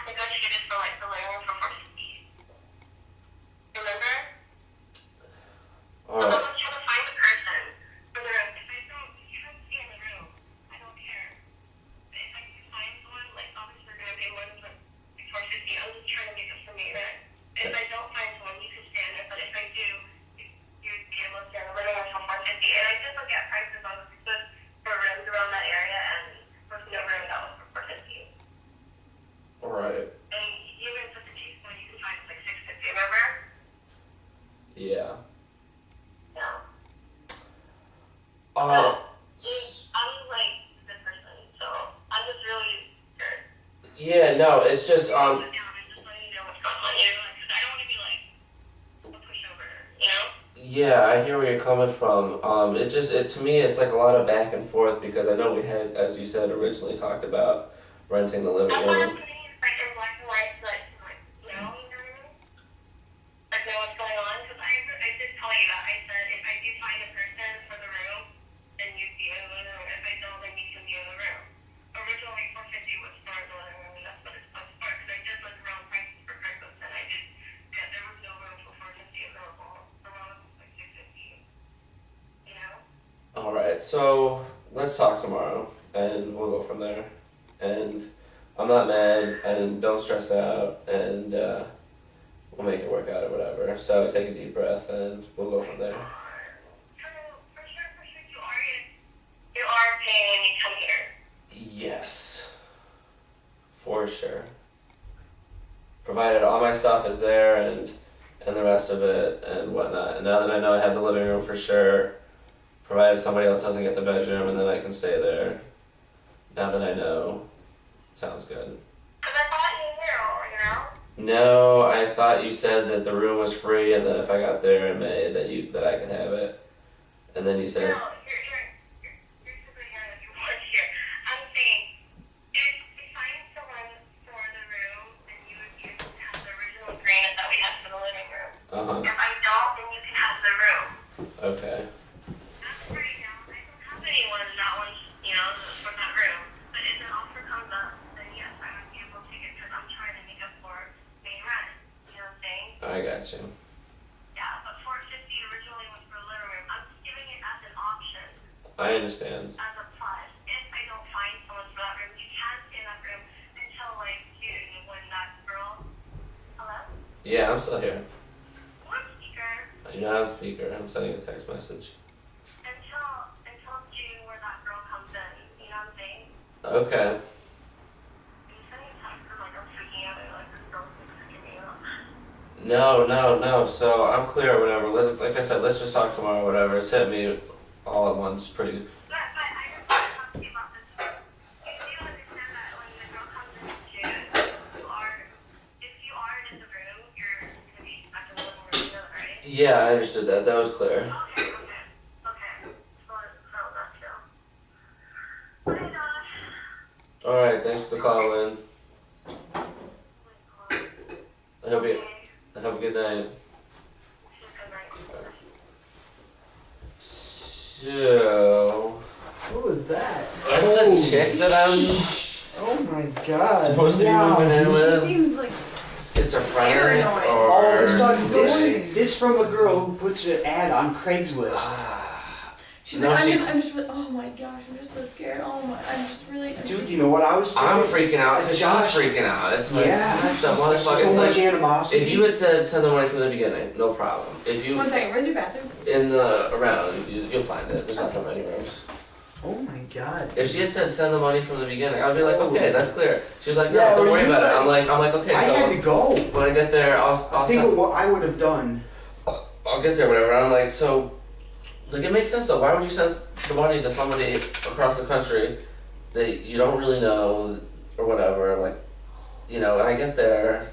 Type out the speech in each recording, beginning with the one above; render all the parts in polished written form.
negotiated for like the living room for 450. Remember? All So right. I was trying to find the person for the room. If I don't, if you can't stay in the room, I don't care. But if I can find someone, like obviously we're gonna pay more than like 450. I'm just trying to make up for me, right? If I don't find someone, you can stay in there. But if I do, you'd be able to stay in the living room for 450. And I did look at prices on the Craigslist for rooms around that area, and there was no room that was for 450. All right. And even if it's a cheap one, you can find like 650. Remember? Yeah. No. I'm like this person, so I'm just really scared. Yeah. No. It's just I'm just letting you know what's going on, you know, because I don't want to be like a pushover, you know? Yeah, I hear where you're coming from. It to me, it's like a lot of back and forth because I know we had, as you said, originally talked about renting the living I want to room. put it like in black and white, so like you know what I mean? Like know what's going on, because I did tell you that. I said if I do find a person for the room, then you'd be in the living room. If I don't, then you can be in the room. Originally 450 was for the living room, and that's what it's supposed for. Because I did look around prices for Craigslist, and I did. Yeah, there was no room for 450 available. Around like 650. You know? All right. So let's talk tomorrow, and we'll go from there. And I'm not mad, and don't stress out, and we'll make it work out or whatever. So take a deep breath, and we'll go from there. So for sure, you are paying when you come here. Yes, for sure. Provided all my stuff is there and the rest of it and whatnot. And now that I know I have the living room for sure, provided somebody else doesn't get the bedroom, and then I can stay there. Now that I know, sounds good. Because I thought you knew, you know? No, I thought you said that the room was free, and that if I got there in May, that I could have it. And then you said, No, you're simply hearing what you want here. I'm saying, if I am someone for the room, then you have the original agreement that we have for the living room. If I don't, then you can have the room. okay. As of right now, I don't have anyone that wants, you know, for that room. But if an offer comes up, then yes, I would be able to take it because I'm trying to make up for paying rent. You know what I'm saying? I got you. Yeah, but 450 originally was for the living room. I'm just giving it as an option. I understand. As a plus. If I don't find someone for that room, you can stay in that room until like June when that girl. Hello? Yeah, I'm still here. What speaker? You're not on speaker. I'm sending a text message. Until June where that girl comes in. You know what I'm saying? Okay. I'm sending a text because like I'm freaking out and like this girl's like freaking me out. No. So I'm clear or whatever. Like I said, let's just talk tomorrow or whatever. It's hit me all at once pretty. But I just want to talk to you about this. You do understand that when the girl comes in June, if you are in the room, you're going to be stuck in the living room, you know, right? Yeah, I understood that. That was clear. Okay. So that's chill. Okay, gosh. Alright, thanks for the call, Lynn. I hope you have a good night. Good night. So, What was that? that's the chick that I'm Oh my god. supposed to be Wow. moving in She with. seems like Schizophrenic, paranoid. or All of a sudden, Really? this from a girl who puts an ad on Craigslist. she's No, like she- I'm just really, oh my gosh, I'm just so scared. Oh my, I'm just really. I'm Dude, just, you know what I was thinking? I'm freaking out because she's Josh- freaking out. It's like, Yeah, what the motherfucker? so It's much like, animosity. if you had said send the money from the beginning, no problem. If you One second, where's your bathroom? in the around, you'll find it. There's not that many rooms. Oh my god. If she had said send the money from the beginning, I'd be like, okay, that's clear. She was like, no, Yeah, don't were worry you about it. like- I'm like, okay, I had to so go. when I get there, I'll Think send, of what I would have done. I'll get there, whatever. I'm like, so, like, it makes sense though. Why would you send the money to somebody across the country that you don't really know or whatever? Like, you know, and I get there.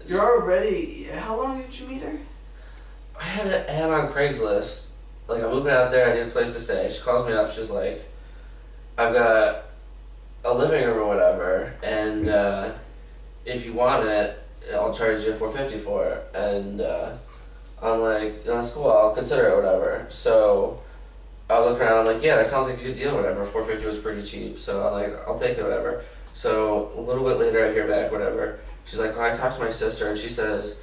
You're already. How long did you meet her? I had an ad on Craigslist. Like, I'm moving out there. I need a place to stay. She calls me up. She's like, I've got a living room or whatever, and if you want it, I'll charge you $450 for it. And I'm like, that's cool. I'll consider it or whatever. So I was looking around. I'm like, yeah, that sounds like a good deal or whatever. $450 was pretty cheap. So I'm like, I'll take it or whatever. So a little bit later, I hear back, whatever. She's like, oh, I talked to my sister, and she says,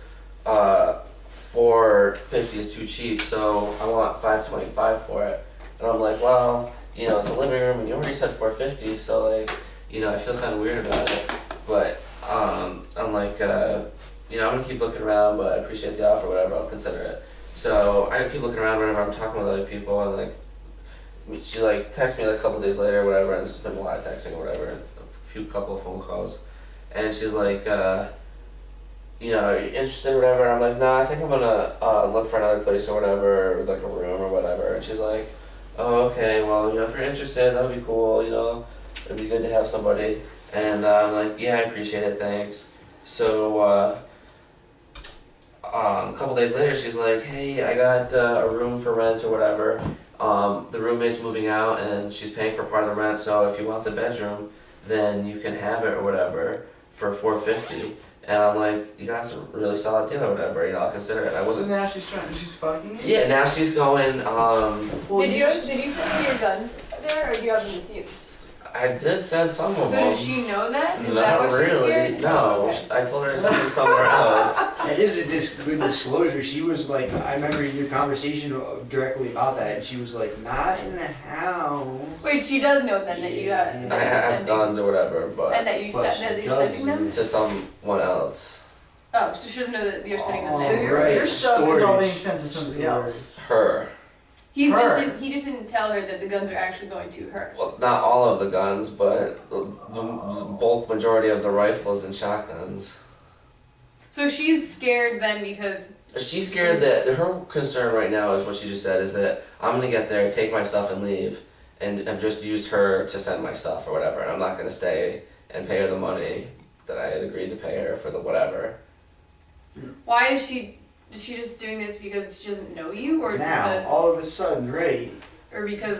$450 is too cheap, so I want $525 for it. And I'm like, well, you know, it's a living room, and you already said $450, so like, you know, I feel kind of weird about it. But I'm like, you know, I'm gonna keep looking around, but I appreciate the offer, whatever. I'll consider it. So I keep looking around, whatever. I'm talking with other people, and like, she like texts me like a couple days later, whatever. And it's been a lot of texting, or whatever, and a couple of phone calls, and she's like, you know, are you interested, or whatever? I'm like, nah, I think I'm gonna look for another place or whatever, like a room or whatever. And she's like, oh, okay, well, you know, if you're interested, that would be cool, you know, it'd be good to have somebody. And I'm like, yeah, I appreciate it, thanks. So, a couple days later, she's like, hey, I got a room for rent or whatever. The roommate's moving out and she's paying for part of the rent, so if you want the bedroom, then you can have it or whatever for $450. And I'm like, you got some really solid deal or whatever, you know, I'll consider it. I So wasn't. now she's fucking you? Yeah, now she's going. Well, Did you send me your gun there, or do you have them with you? I did send some of So them. does she know that? Is that Not why she's really. scared? No, Okay. I told her to send them somewhere else. That is a good disclosure. She was like, I remember your conversation directly about that, and she was like, not in the house. Wait, she does know then that you got I that you're have sending, guns or whatever, and but that you But said that she you're sending them. doesn't. to someone else. Oh, so she doesn't know that you're sending them. Oh, So there. your, right, your stuff is all storage. being sent to somebody else. Her. He Her. just didn't tell her that the guns are actually going to her. Well, not all of the guns, but the bulk majority of the rifles and shotguns. So she's scared then because She's scared that her concern right now is what she just said, is that I'm gonna get there, take my stuff and leave, and I've just used her to send my stuff or whatever. And I'm not gonna stay and pay her the money that I had agreed to pay her for the whatever. why is she just doing this because she doesn't know you, or Now, because all of a sudden, right?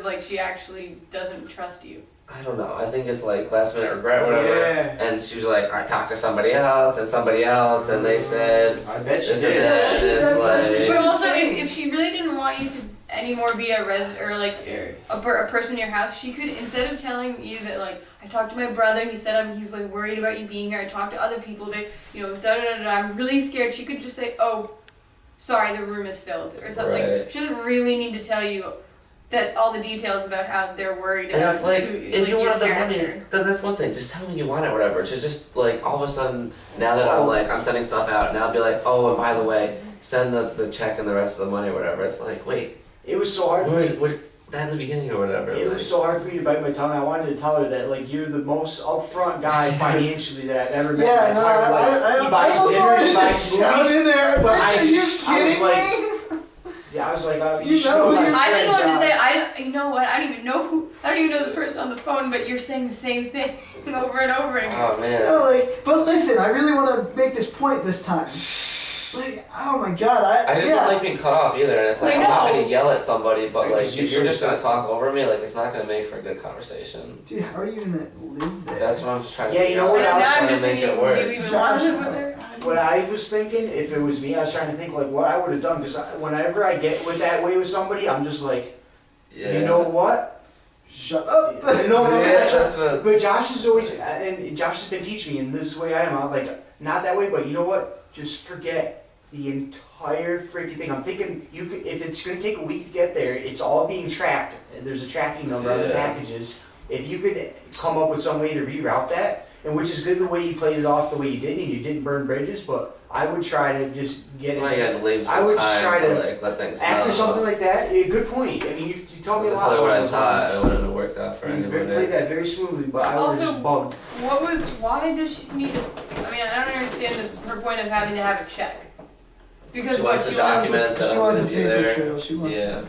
like she actually doesn't trust you? I don't know. I think it's like last minute regret, whatever. Yeah. And she was like, I talked to somebody else, and they said I bet she this and did. that. Yeah, And that's it's what But like, also, saying. if she really didn't want you to anymore be a resident or like a person in your house, she could, instead of telling you that like I talked to my brother, he said he's like worried about you being here. I talked to other people, that you know, da da da da. I'm really scared. She could just say, oh, sorry, the room is filled or something. Right. She doesn't really need to tell you that all the details about how they're worried and about it's like, who, if you your wanted the money, character. then that's one thing. Just tell me you want it, or whatever. To just like all of a sudden, now that I'm sending stuff out, now I'll be like, oh, and by the way, send the check and the rest of the money, or whatever. It's like, wait, It was so hard for where me. is that in the beginning or whatever? It was so hard for me to bite my tongue. I wanted to tell her that like you're the most upfront guy financially that I've ever met. Yeah, in no, my entire life. He I buys almost dinner, wanted he to buys shout movies. in there. but Are you was kidding like- me? Yeah, I was like, You should know who my you're- I just friend, wanted to say, Josh. you know what? I don't even know the person on the phone, but you're saying the same thing over and over again. Oh man. No, like, but listen, I really want to make this point this time. Like, oh my god, I just don't like being cut off either, and it's like I I'm not know. gonna yell at somebody, but Right, like 'cause if you you're just gonna should- talk over me, like it's not gonna make for a good conversation. Dude, how are you gonna live there? That's what I'm just trying to Yeah, figure you know out. what, And I was now I'm trying just to make thinking, it work. do you even want to live with her? What I was thinking, if it was me, I was trying to think like what I would have done. Because whenever I get with that way with somebody, I'm just like, Yeah. you know what? Shut up. No, Yeah, that's what. But Josh is always, and Josh has been teaching me, and this is the way I am. I'm like, not that way, but you know what? Just forget the entire freaking thing. I'm thinking you could, if it's gonna take a week to get there, it's all being tracked. There's a tracking number on the Yeah. packages. If you could come up with some way to reroute that, and which is good the way you played it off the way you did, and you didn't burn bridges, but I would try to just get Well, you it. had to leave I some would time try to to- like let things After know. something like that, good point. I mean, you told me a That's lot. probably what along I those thought. lines. It wouldn't have worked out for You played anybody. that very smoothly, but I was Also, just bugged. Why does she need I mean, I don't understand her point of having to have a check. Because She what wants to she wants document that She I'm wants a gonna be paper there. trail. She wants. Yeah.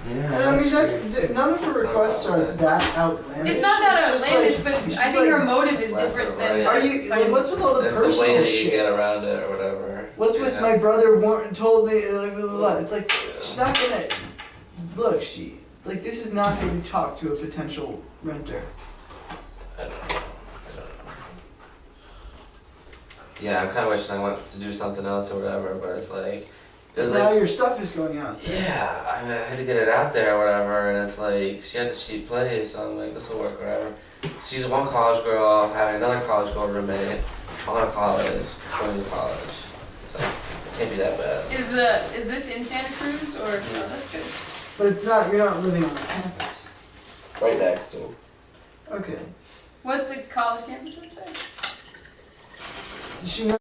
And I mean, that's none of her requests are that outlandish. It's not that just outlandish, like- but it's I just think her like, motive is left different or than. right. Are you like, what's with all the That's the personal way that you shit? get around it or whatever. What's with Yeah. my brother told me like blah, blah, blah. It's like she's not gonna look. She like this is not gonna talk to a potential renter. Yeah, I'm kind of wishing I went to do something else or whatever, but it's like, it was Now like, your stuff is going out. yeah, I had to get it out there or whatever, and it's like, she had a cheap place, so I'm like, this will work, whatever. she's one college girl having another college girl roommate on a college, going to college. So it can't be that bad. Is this in Santa Cruz or no? That's good. But it's not. You're not living on the campus. Right next to. Okay. What's the college campus up there? Is she not?